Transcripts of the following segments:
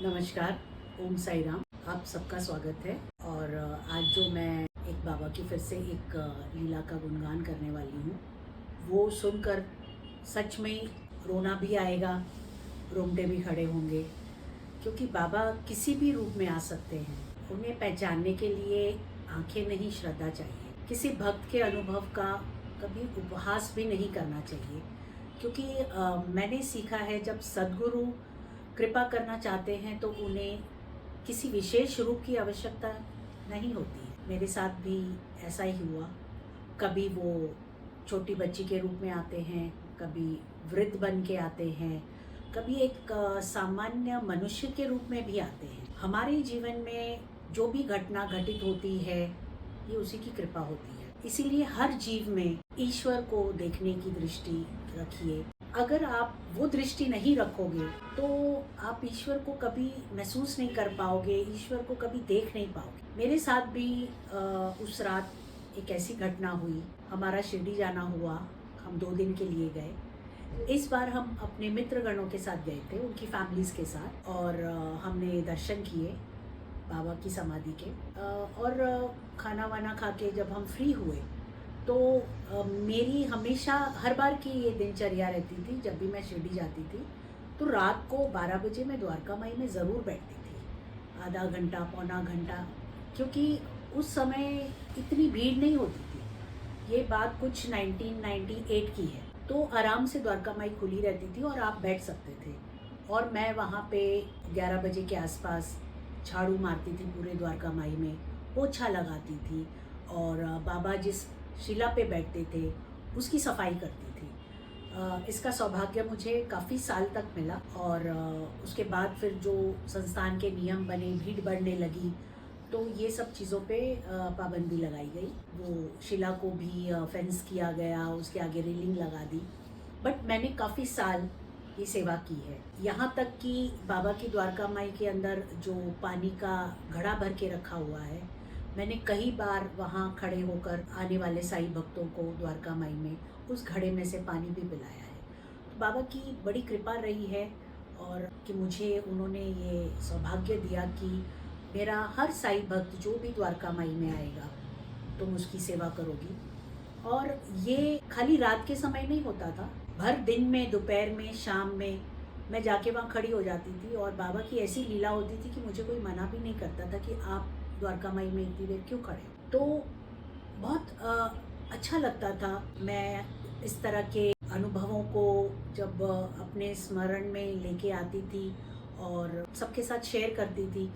नमस्कार। ओम साई राम। आप सबका स्वागत है। और आज जो मैं एक बाबा की फिर से एक लीला का गुणगान करने वाली हूँ, वो सुनकर सच में रोना भी आएगा, रोंगटे भी खड़े होंगे, क्योंकि बाबा किसी भी रूप में आ सकते हैं। उन्हें पहचानने के लिए आंखें नहीं, श्रद्धा चाहिए। किसी भक्त के अनुभव का कभी उपहास भी नहीं करना चाहिए, क्योंकि मैंने सीखा है, जब सद्गुरु कृपा करना चाहते हैं तो उन्हें किसी विशेष रूप की आवश्यकता नहीं होती है। मेरे साथ भी ऐसा ही हुआ। कभी वो छोटी बच्ची के रूप में आते हैं, कभी वृद्ध बन के आते हैं, कभी एक सामान्य मनुष्य के रूप में भी आते हैं। हमारे जीवन में जो भी घटना घटित होती है, ये उसी की कृपा होती है। इसीलिए हर जीव में ईश्वर को देखने की दृष्टि रखिए। अगर आप वो दृष्टि नहीं रखोगे तो आप ईश्वर को कभी महसूस नहीं कर पाओगे, ईश्वर को कभी देख नहीं पाओगे। मेरे साथ भी उस रात एक ऐसी घटना हुई। हमारा शिरडी जाना हुआ, हम 2 दिन के लिए गए। इस बार हम अपने मित्रगणों के साथ गए थे, उनकी फैमिलीज़ के साथ, और हमने दर्शन किए बाबा की समाधि के। और खाना वाना खा के जब हम फ्री हुए तो मेरी हमेशा हर बार की ये दिनचर्या रहती थी। जब भी मैं शिरडी जाती थी तो रात को 12 बजे मैं द्वारका माई में ज़रूर बैठती थी, आधा घंटा पौना घंटा, क्योंकि उस समय इतनी भीड़ नहीं होती थी। ये बात कुछ 1998 की है। तो आराम से द्वारका माई खुली रहती थी और आप बैठ सकते थे। और मैं वहाँ पे 11 बजे के आसपास झाड़ू मारती थी पूरे द्वारका माई में, पोछा लगाती थी, और बाबा जिस शिला पे बैठते थे उसकी सफाई करती थी। इसका सौभाग्य मुझे काफ़ी साल तक मिला। और उसके बाद फिर जो संस्थान के नियम बने, भीड़ बढ़ने लगी, तो ये सब चीज़ों पे पाबंदी लगाई गई। वो शिला को भी फेंस किया गया, उसके आगे रेलिंग लगा दी। बट मैंने काफ़ी साल ये सेवा की है। यहाँ तक कि बाबा की द्वारका माई के अंदर जो पानी का घड़ा भर के रखा हुआ है, मैंने कई बार वहाँ खड़े होकर आने वाले साईं भक्तों को द्वारका माई में उस घड़े में से पानी भी पिलाया है। तो बाबा की बड़ी कृपा रही है, और कि मुझे उन्होंने ये सौभाग्य दिया कि मेरा हर साईं भक्त जो भी द्वारका माई में आएगा तुम उसकी सेवा करोगी। और ये खाली रात के समय नहीं होता था, भर दिन में, दोपहर में, शाम में मैं जाके वहाँ खड़ी हो जाती थी। और बाबा की ऐसी लीला होती थी कि मुझे कोई मना भी नहीं करता था कि आप द्वारका माई में इतनी देर क्यों खड़े हो। तो बहुत अच्छा लगता था। मैं इस तरह के अनुभवों को जब अपने स्मरण में लेके आती थी और सबके साथ शेयर करती थी,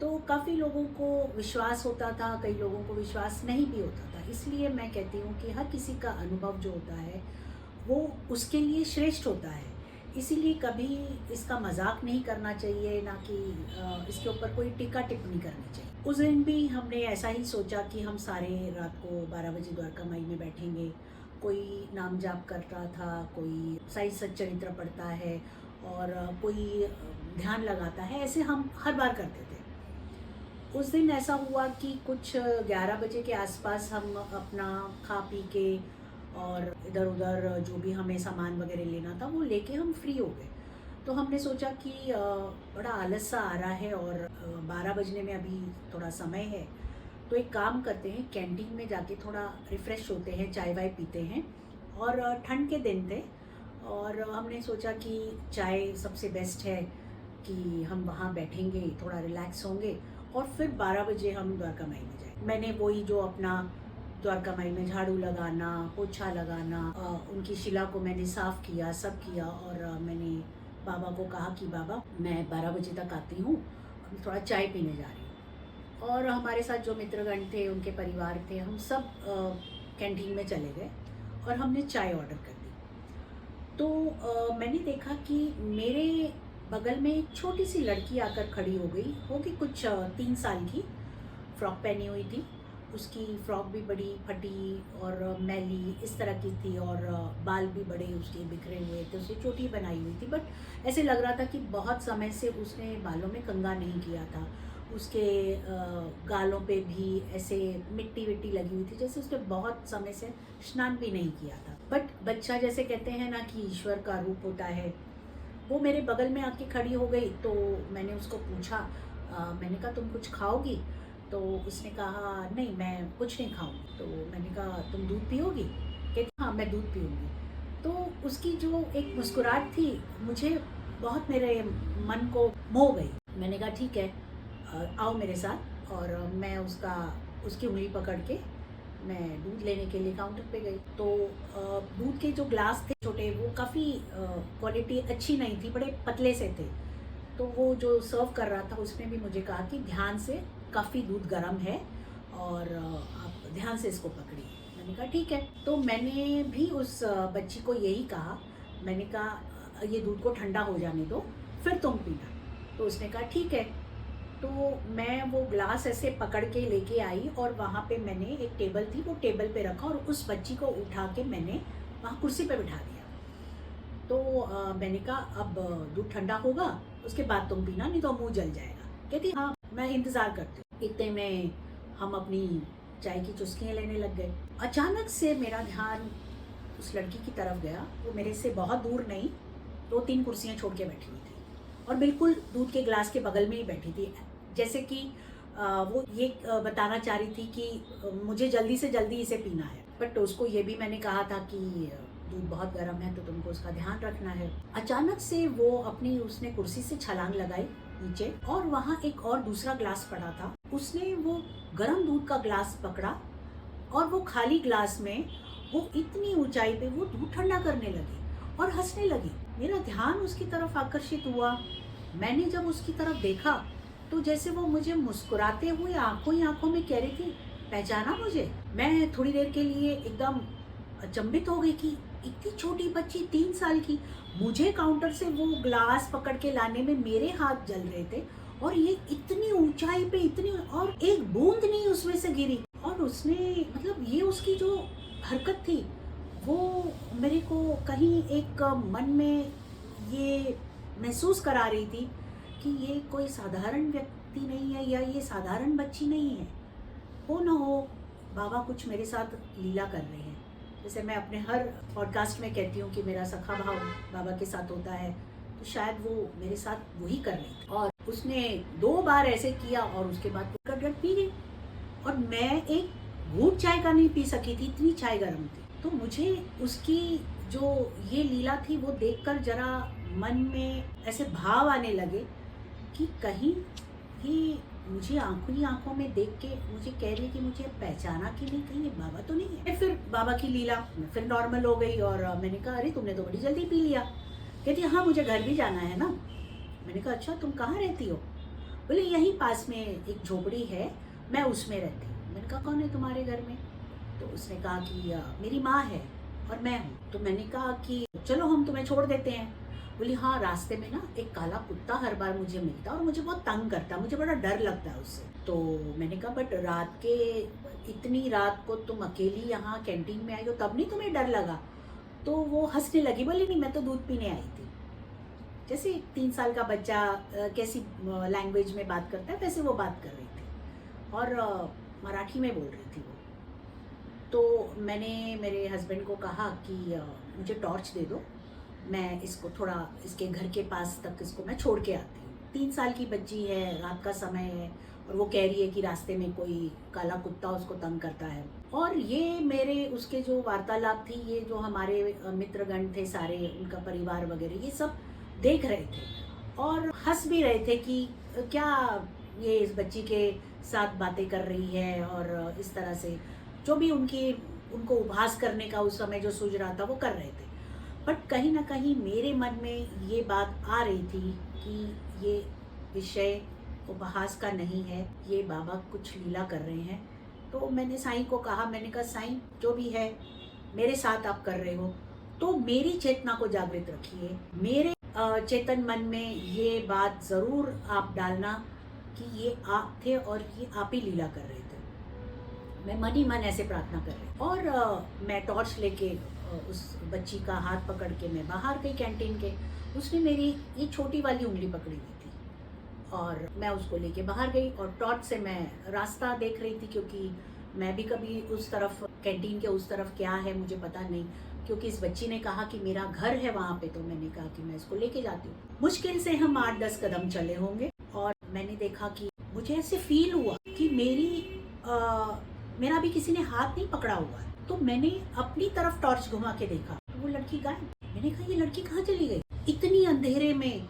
तो काफ़ी लोगों को विश्वास होता था, कई लोगों को विश्वास नहीं भी होता था। इसलिए मैं कहती हूँ कि हर किसी का अनुभव जो होता है वो उसके लिए श्रेष्ठ होता है। इसीलिए कभी इसका मजाक नहीं करना चाहिए, ना कि इसके ऊपर कोई टीका टिप्पणी करनी चाहिए। उस दिन भी हमने ऐसा ही सोचा कि हम सारे रात को 12 बजे द्वारका माई में बैठेंगे। कोई नाम जाप कर रहा था, कोई साई सच्चरित्र पढ़ता है, और कोई ध्यान लगाता है। ऐसे हम हर बार करते थे। उस दिन ऐसा हुआ कि कुछ 11 बजे के आसपास हम अपना खा पी के और इधर उधर जो भी हमें सामान वगैरह लेना था वो लेके हम फ्री हो गए। तो हमने सोचा कि बड़ा आलस सा आ रहा है, और 12 बजने में अभी थोड़ा समय है, तो एक काम करते हैं, कैंटीन में जाके थोड़ा रिफ़्रेश होते हैं, चाय वाय पीते हैं। और ठंड के दिन थे, और हमने सोचा कि चाय सबसे बेस्ट है कि हम वहाँ बैठेंगे, थोड़ा रिलैक्स होंगे, और फिर 12 बजे हम द्वारका माई में जाएंगे। मैंने वही जो अपना द्वारका माई में झाड़ू लगाना, पोछा लगाना, उनकी शिला को मैंने साफ़ किया, सब किया। और मैंने बाबा को कहा कि बाबा मैं 12 बजे तक आती हूँ, अभी थोड़ा चाय पीने जा रही हूँ। और हमारे साथ जो मित्रगण थे, उनके परिवार थे, हम सब कैंटीन में चले गए और हमने चाय ऑर्डर कर दी। तो मैंने देखा कि मेरे बगल में एक छोटी सी लड़की आकर खड़ी हो गई, होगी कुछ 3 साल की। फ्रॉक पहनी हुई थी, उसकी फ्रॉक भी बड़ी फटी और मैली इस तरह की थी, और बाल भी बड़े उसके बिखरे हुए थे, उसकी चोटी बनाई हुई थी। बट ऐसे लग रहा था कि बहुत समय से उसने बालों में कंघा नहीं किया था। उसके गालों पे भी ऐसे मिट्टी विट्टी लगी हुई थी, जैसे उसने बहुत समय से स्नान भी नहीं किया था। बट बच्चा, जैसे कहते हैं ना कि ईश्वर का रूप होता है, वो मेरे बगल में आके खड़ी हो गई, तो मैंने उसको पूछा, मैंने कहा तुम कुछ खाओगी? तो उसने कहा नहीं मैं कुछ नहीं खाऊंगी। तो मैंने कहा तुम दूध पियोगी? कहती हाँ मैं दूध पीऊँगी। तो उसकी जो एक मुस्कुराहट थी, मुझे बहुत मेरे मन को मोह गई। मैंने कहा ठीक है, आओ मेरे साथ, और मैं उसकी उंगली पकड़ के मैं दूध लेने के लिए काउंटर पे गई। तो दूध के जो ग्लास थे छोटे, वो काफ़ी क्वालिटी अच्छी नहीं थी, बड़े पतले से थे। तो वो जो सर्व कर रहा था उसने भी मुझे कहा कि ध्यान से, काफ़ी दूध गर्म है और आप ध्यान से इसको पकड़िए। मैंने कहा ठीक है। तो मैंने भी उस बच्ची को यही कहा, मैंने कहा ये दूध को ठंडा हो जाने दो फिर तुम पीना। तो उसने कहा ठीक है। तो मैं वो ग्लास ऐसे पकड़ के लेके आई और वहाँ पे मैंने, एक टेबल थी, वो टेबल पे रखा और उस बच्ची को उठा के मैंने वहाँ कुर्सी पे बिठा दिया। तो मैंने कहा अब दूध ठंडा होगा उसके बाद तुम पीना, नहीं तो मुंह जल जाएगा। कहती हाँ मैं इंतज़ार करती हूँ। इतने में हम अपनी चाय की चुस्कियाँ लेने लग गए। अचानक से मेरा ध्यान उस लड़की की तरफ गया। वो मेरे से बहुत दूर नहीं, 2-3 कुर्सियाँ छोड़ के बैठी हुई थी और बिल्कुल दूध के ग्लास के बगल में ही बैठी थी। जैसे कि वो ये बताना चाह रही थी कि मुझे जल्दी से जल्दी इसे पीना है। बट उसको ये भी मैंने कहा था कि दूध बहुत गर्म है तो तुमको उसका ध्यान रखना है। अचानक से उसने कुर्सी से छलांग लगाई नीचे, और वहाँ एक और दूसरा ग्लास पड़ा था। उसने वो गर्म दूध का ग्लास पकड़ा और वो खाली ग्लास में वो इतनी ऊंचाई पे वो दूध ठंडा करने लगी और हंसने लगी। मेरा ध्यान उसकी तरफ आकर्षित हुआ। मैंने जब उसकी तरफ देखा तो जैसे वो मुझे मुस्कुराते हुए आंखों ही आंखों में कह रही थी, पहचाना मुझे? मैं थोड़ी देर के लिए एकदम अचंभित हो गई कि इतनी छोटी बच्ची, 3 साल की, मुझे काउंटर से वो ग्लास पकड़ के लाने में मेरे हाथ जल रहे थे और ये इतनी ऊंचाई पे, इतनी, और एक बूंद नहीं उसमें से गिरी। और उसने, मतलब ये उसकी जो हरकत थी वो मेरे को कहीं एक मन में ये महसूस करा रही थी कि ये कोई साधारण व्यक्ति नहीं है या ये साधारण बच्ची नहीं है। हो ना हो बाबा कुछ मेरे साथ लीला कर रहे हैं। जैसे मैं अपने हर पॉडकास्ट में कहती हूँ कि मेरा सखा भाव बाबा के साथ होता है, तो शायद वो मेरे साथ वही कर रही थी। और उसने 2 बार ऐसे किया और उसके बाद गट पी गई और मैं एक घूंट चाय का नहीं पी सकी थी, इतनी चाय गर्म थी। तो मुझे उसकी जो ये लीला थी वो देखकर जरा मन में ऐसे भाव आने लगे कि कहीं ये मुझे आंखों ही आंखों में देख के मुझे कह रही कि मुझे पहचाना कि नहीं, कहीं ये बाबा तो नहीं है। फिर बाबा की लीला फिर नॉर्मल हो गई और मैंने कहा अरे तुमने तो बड़ी जल्दी पी लिया। कहती हाँ मुझे घर भी जाना है ना। मैंने कहा अच्छा तुम कहाँ रहती हो? बोले यहीं पास में एक झोपड़ी है, मैं उसमें रहती हूँ। मैंने कहा कौन है तुम्हारे घर में? तो उसने कहा कि मेरी माँ है और मैं हूँ। तो मैंने कहा कि चलो हम तुम्हें छोड़ देते हैं। बोली हाँ रास्ते में ना एक काला कुत्ता हर बार मुझे मिलता और मुझे बहुत तंग करता, मुझे बड़ा डर लगता है उससे। तो मैंने कहा बट इतनी रात को तुम अकेली यहाँ कैंटीन में आई हो तब नहीं तुम्हें डर लगा? तो वो हंसने लगी, बोली नहीं मैं तो दूध पीने आई थी। जैसे 3 साल का बच्चा कैसी लैंग्वेज में बात करता है वैसे वो बात कर रही थी और मराठी में बोल रही थी वो। तो मैंने मेरे हस्बैंड को कहा कि मुझे टॉर्च दे दो, मैं इसको थोड़ा इसके घर के पास तक इसको मैं छोड़ के आती हूँ। 3 साल की बच्ची है, रात का समय है और वो कह रही है कि रास्ते में कोई काला कुत्ता उसको तंग करता है। और ये मेरे उसके जो वार्तालाप थी, ये जो हमारे मित्रगण थे सारे, उनका परिवार वगैरह, ये सब देख रहे थे और हंस भी रहे थे कि क्या ये इस बच्ची के साथ बातें कर रही है। और इस तरह से जो भी उनको उपहास करने का उस समय जो सूझ रहा था वो कर रहे थे। बट कहीं ना कहीं मेरे मन में ये बात आ रही थी कि ये विषय उपहास का नहीं है, ये बाबा कुछ लीला कर रहे हैं। तो मैंने साईं को कहा, मैंने कहा साईं जो भी है मेरे साथ आप कर रहे हो तो मेरी चेतना को जागृत रखिए, मेरे चेतन मन में ये बात ज़रूर आप डालना कि ये आप थे और ये आप ही लीला कर रहे थे। मैं मन ही मन ऐसे प्रार्थना कर रही और मैं टॉर्च लेके उस बच्ची का हाथ पकड़ के मैं बाहर गई कैंटीन के। उसने मेरी ये छोटी वाली उंगली पकड़ी हुई थी और मैं उसको लेके बाहर गई और टॉर्च से मैं रास्ता देख रही थी, क्योंकि मैं भी कभी उस तरफ कैंटीन के उस तरफ क्या है मुझे पता नहीं, क्योंकि इस बच्ची ने कहा कि मेरा घर है वहाँ पे, तो मैंने कहा कि मैं इसको लेके जाती हूँ। मुश्किल से हम 8-10 कदम चले होंगे और मैंने देखा कि मुझे ऐसे फील हुआ कि मेरा भी किसी ने हाथ नहीं पकड़ा हुआ है। तो मैंने अपनी तरफ टॉर्च घुमा के देखा तो वो लड़की गायब। मैंने कहा ये लड़की कहाँ चली गई इतनी अंधेरे में।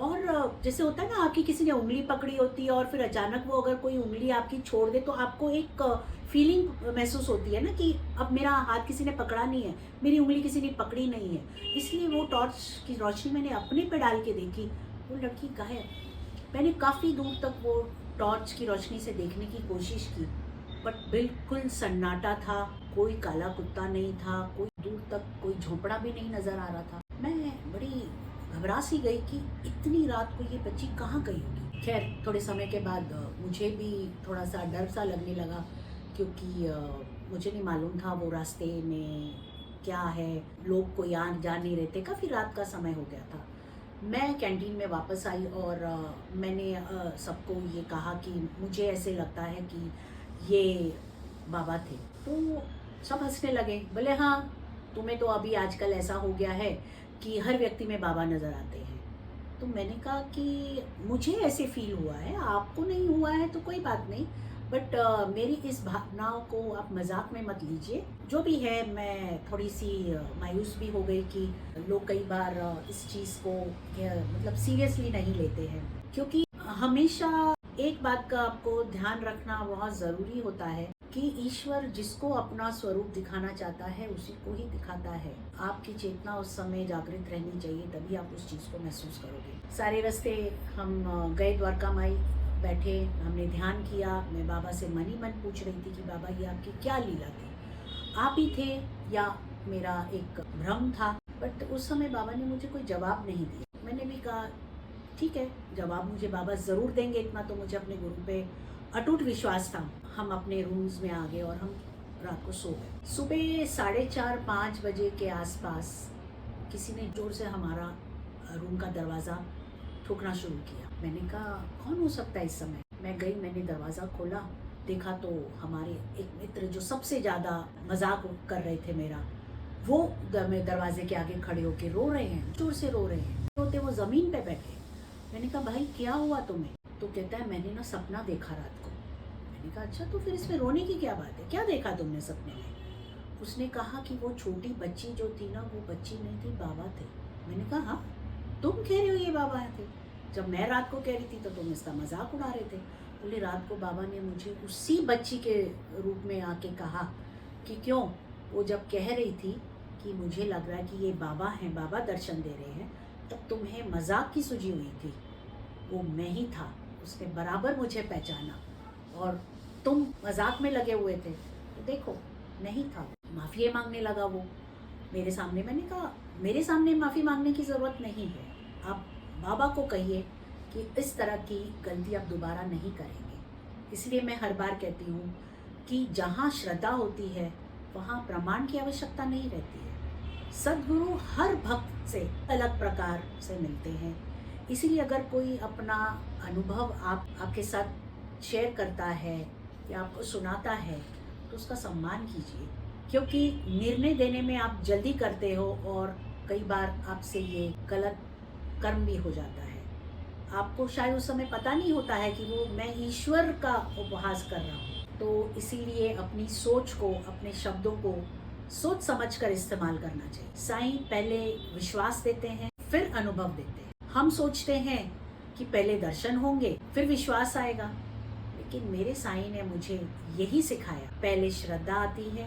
और जैसे होता है ना, आपकी किसी ने उंगली पकड़ी होती है और फिर अचानक वो अगर कोई उंगली आपकी छोड़ दे तो आपको एक फीलिंग महसूस होती है ना कि अब मेरा हाथ किसी ने पकड़ा नहीं है, मेरी उंगली किसी ने पकड़ी नहीं है। इसलिए वो टॉर्च की रोशनी मैंने अपने पे डाल के देखी, वो लड़की गायब। मैंने काफ़ी दूर तक वो टॉर्च की रोशनी से देखने की कोशिश की, बट बिल्कुल सन्नाटा था, कोई काला कुत्ता नहीं था, कोई दूर तक कोई झोंपड़ा भी नहीं नज़र आ रहा था। मैं बड़ी घबरा सी गई कि इतनी रात को ये बच्ची कहाँ गई होगी। खैर थोड़े समय के बाद मुझे भी थोड़ा सा डर सा लगने लगा, क्योंकि मुझे नहीं मालूम था वो रास्ते में क्या है, लोग कोई आ जा नहीं रहे थे, काफ़ी रात का समय हो गया था। मैं कैंटीन में वापस आई और मैंने सबको ये कहा कि मुझे ऐसे लगता है कि ये बाबा थे। तो सब हंसने लगे, बोले हाँ तुम्हें तो अभी आजकल ऐसा हो गया है कि हर व्यक्ति में बाबा नज़र आते हैं। तो मैंने कहा कि मुझे ऐसे फील हुआ है, आपको नहीं हुआ है तो कोई बात नहीं, बट मेरी इस भावनाओं को आप मजाक में मत लीजिए। जो भी है, मैं थोड़ी सी मायूस भी हो गई कि लोग कई बार इस चीज़ को मतलब सीरियसली नहीं लेते हैं, क्योंकि हमेशा एक बात का आपको ध्यान रखना बहुत ज़रूरी होता है कि ईश्वर जिसको अपना स्वरूप दिखाना चाहता है उसी को ही दिखाता है। आपकी चेतना उस समय जागृत रहनी चाहिए, तभी आप उस चीज़ को महसूस करोगे। सारे रास्ते हम गए द्वारका माई, बैठे, हमने ध्यान किया। मैं बाबा से मन ही मन पूछ रही थी कि बाबा ये आपकी क्या लीला थी, आप ही थे या मेरा एक भ्रम था। बट उस समय बाबा ने मुझे कोई जवाब नहीं दिया। मैंने भी कहा ठीक है, जवाब मुझे बाबा ज़रूर देंगे, इतना तो मुझे अपने गुरु पे अटूट विश्वास था। हम अपने रूम्स में आ गए और हम रात को सो गए। सुबह 4:30-5 बजे के आसपास किसी ने जोर से हमारा रूम का दरवाज़ा ठोकना शुरू किया। मैंने कहा कौन हो सकता है इस समय। मैं गई, मैंने दरवाज़ा खोला, देखा तो हमारे एक मित्र जो सबसे ज़्यादा मजाक कर रहे थे मेरा, वो दरवाजे के आगे खड़े होके रो रहे हैं, जोर से रो रहे हैं। रोते वो ज़मीन पे बैठे। मैंने कहा भाई क्या हुआ तुम्हें? तो कहता है मैंने ना सपना देखा रात को। मैंने कहा अच्छा, तो फिर इसमें रोने की क्या बात है, क्या देखा तुमने सपने में? उसने कहा कि वो छोटी बच्ची जो थी ना, वो बच्ची नहीं थी, बाबा थे। मैंने कहा हाँ, तुम कह रहे हो ये बाबा थे? जब मैं रात को कह रही थी तो तुम इसका मजाक उड़ा रहे थे। बोले रात को बाबा ने मुझे उसी बच्ची के रूप में आके कहा कि क्यों, वो जब कह रही थी कि मुझे लग रहा है कि ये बाबा हैं, बाबा दर्शन दे रहे हैं, तब तुम्हें मजाक की सूझी हुई थी, वो मैं ही था। उसने बराबर मुझे पहचाना और तुम मजाक में लगे हुए थे, तो देखो नहीं था। माफ़ी मांगने लगा वो मेरे सामने। मैंने कहा मेरे सामने माफ़ी मांगने की ज़रूरत नहीं है, आप बाबा को कहिए कि इस तरह की गलती आप दोबारा नहीं करेंगे। इसलिए मैं हर बार कहती हूँ कि जहाँ श्रद्धा होती है वहाँ प्रमाण की आवश्यकता नहीं रहती है। सद्गुरु हर भक्त से अलग प्रकार से मिलते हैं, इसीलिए अगर कोई अपना अनुभव आपके साथ शेयर करता है या आपको सुनाता है तो उसका सम्मान कीजिए, क्योंकि निर्णय देने में आप जल्दी करते हो और कई बार आपसे ये गलत कर्म भी हो जाता है। आपको शायद उस समय पता नहीं होता है कि वो मैं ईश्वर का उपहास कर रहा हूँ। तो इसीलिए अपनी सोच को, अपने शब्दों को सोच समझ कर इस्तेमाल करना चाहिए। साईं पहले विश्वास देते हैं, फिर अनुभव देते हैं। हम सोचते हैं कि पहले दर्शन होंगे फिर विश्वास आएगा, लेकिन मेरे साईं ने मुझे यही सिखाया, पहले श्रद्धा आती है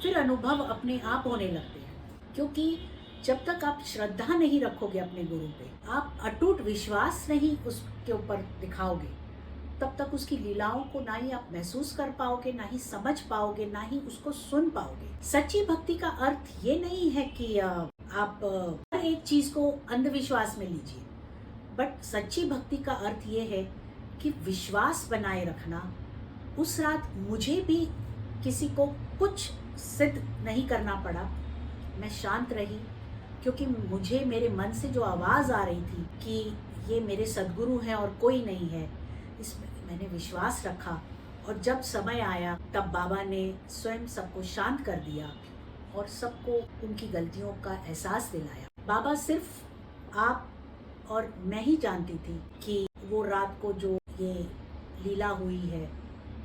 फिर अनुभव अपने आप होने लगते हैं। क्योंकि जब तक आप श्रद्धा नहीं रखोगे अपने गुरु पे, आप अटूट विश्वास नहीं उसके ऊपर दिखाओगे, तब तक उसकी लीलाओं को ना ही आप महसूस कर पाओगे, ना ही समझ पाओगे, ना ही उसको सुन पाओगे। सच्ची भक्ति का अर्थ ये नहीं है कि आप हर एक चीज को अंधविश्वास में लीजिए, बट सच्ची भक्ति का अर्थ ये है कि विश्वास बनाए रखना। उस रात मुझे भी किसी को कुछ सिद्ध नहीं करना पड़ा, मैं शांत रही, क्योंकि मुझे मेरे मन से जो आवाज़ आ रही थी कि ये मेरे सद्गुरु हैं और कोई नहीं है, इसमें मैंने विश्वास रखा। और जब समय आया तब बाबा ने स्वयं सबको शांत कर दिया और सबको उनकी गलतियों का एहसास दिलाया। बाबा सिर्फ आप और मैं ही जानती थी कि वो रात को जो ये लीला हुई है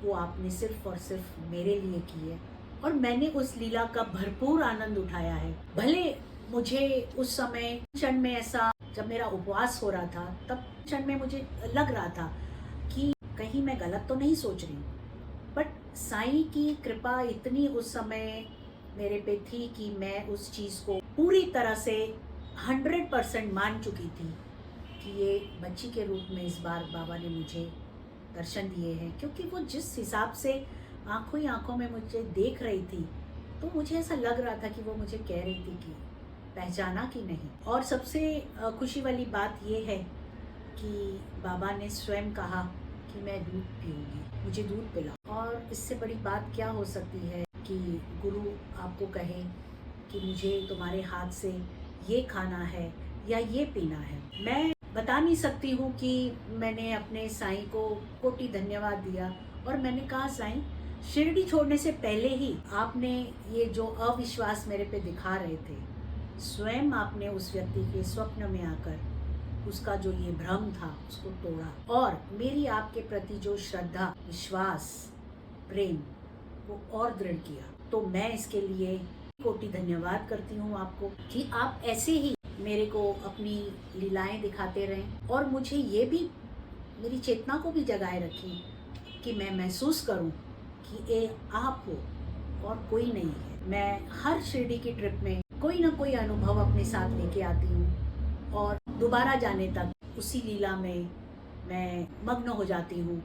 वो आपने सिर्फ और सिर्फ मेरे लिए की है और मैंने उस लीला का भरपूर आनंद उठाया है। भले मुझे उस समय क्षण में ऐसा, जब मेरा उपवास हो रहा था तब क्षण में मुझे लग रहा था कि कहीं मैं गलत तो नहीं सोच रही हूँ, बट साईं की कृपा इतनी उस समय मेरे पे थी कि मैं उस चीज़ को पूरी तरह से 100% मान चुकी थी कि ये बच्ची के रूप में इस बार बाबा ने मुझे दर्शन दिए हैं। क्योंकि वो जिस हिसाब से आंखों ही आंखों में मुझे देख रही थी तो मुझे ऐसा लग रहा था कि वो मुझे कह रही थी कि पहचाना कि नहीं। और सबसे खुशी वाली बात ये है कि बाबा ने स्वयं कहा कि मैं दूध पीऊँगी, मुझे दूध पिलाओ। और इससे बड़ी बात क्या हो सकती है कि गुरु आपको कहे कि मुझे तुम्हारे हाथ से ये खाना है या ये पीना है। मैं बता नहीं सकती हूँ कि मैंने अपने साईं को कोटि धन्यवाद दिया और मैंने कहा साईं, शिरडी छोड़ने से पहले ही आपने ये जो अविश्वास मेरे पे दिखा रहे थे, स्वयं आपने उस व्यक्ति के स्वप्न में आकर उसका जो ये भ्रम था उसको तोड़ा और मेरी आपके प्रति जो श्रद्धा, विश्वास, प्रेम वो और दृढ़ किया। तो मैं इसके लिए कोटि धन्यवाद करती हूँ आपको कि आप ऐसे ही मेरे को अपनी लीलाएं दिखाते रहें और मुझे ये भी, मेरी चेतना को भी जगाए रखी कि मैं महसूस करूं कि ये आप हो और कोई नहीं है। मैं हर शिरडी की ट्रिप में कोई ना कोई अनुभव अपने साथ लेके आती हूँ और दोबारा जाने तक उसी लीला में मैं मग्न हो जाती हूँ।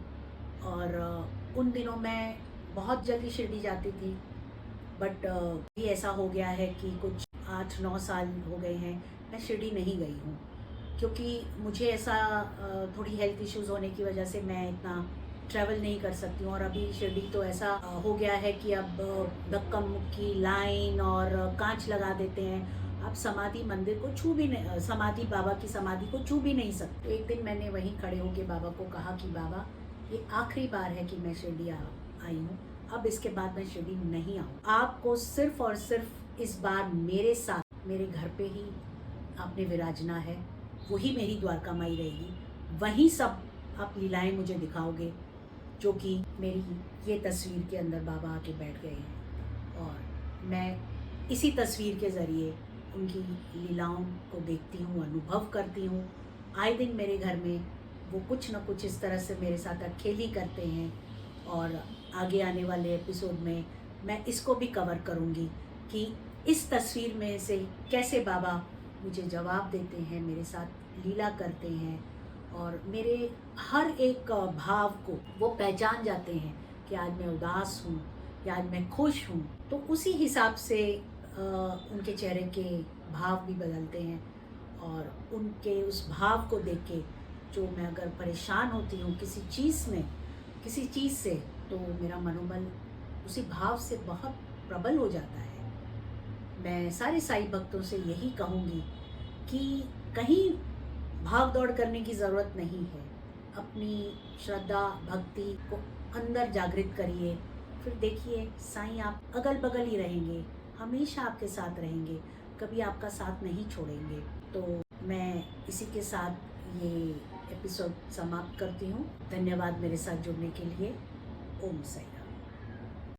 और उन दिनों मैं बहुत जल्दी शिरडी जाती थी, बट ये ऐसा हो गया है कि कुछ 8-9 साल हो गए हैं मैं शिरडी नहीं गई हूँ, क्योंकि मुझे ऐसा थोड़ी हेल्थ इश्यूज़ होने की वजह से मैं इतना ट्रैवल नहीं कर सकती हूँ। और अभी शिरडी तो ऐसा हो गया है कि अब धक्का मुक्की लाइन और कांच लगा देते हैं, आप समाधि मंदिर को छू भी नहीं, समाधि बाबा की समाधि को छू भी नहीं सकते। तो एक दिन मैंने वहीं खड़े होकर बाबा को कहा कि बाबा, ये आखिरी बार है कि मैं शिरडी आई हूँ, अब इसके बाद मैं शिरडी नहीं आऊँ। आपको सिर्फ और सिर्फ इस बार मेरे साथ मेरे घर पे ही आपने विराजना है, वही मेरी द्वारका माई रहेगी, वहीं सब आप लीलाएं मुझे दिखाओगे, जो कि मेरी ये तस्वीर के अंदर बाबा आके बैठ गए हैं और मैं इसी तस्वीर के ज़रिए उनकी लीलाओं को देखती हूँ, अनुभव करती हूँ। आए दिन मेरे घर में वो कुछ न कुछ इस तरह से मेरे साथ अकेली करते हैं और आगे आने वाले एपिसोड में मैं इसको भी कवर करूँगी कि इस तस्वीर में से कैसे बाबा मुझे जवाब देते हैं, मेरे साथ लीला करते हैं और मेरे हर एक भाव को वो पहचान जाते हैं कि आज मैं उदास हूँ या आज मैं खुश हूँ, तो उसी हिसाब से उनके चेहरे के भाव भी बदलते हैं और उनके उस भाव को देख के जो मैं अगर परेशान होती हूँ किसी चीज़ से, तो मेरा मनोबल उसी भाव से बहुत प्रबल हो जाता है। मैं सारे साईं भक्तों से यही कहूँगी कि कहीं भाग दौड़ करने की ज़रूरत नहीं है, अपनी श्रद्धा भक्ति को अंदर जागृत करिए, फिर देखिए साईं आप अगल बगल ही रहेंगे, हमेशा आपके साथ रहेंगे, कभी आपका साथ नहीं छोड़ेंगे। तो मैं इसी के साथ ये एपिसोड समाप्त करती हूँ। धन्यवाद मेरे साथ जुड़ने के लिए। ओम साईं।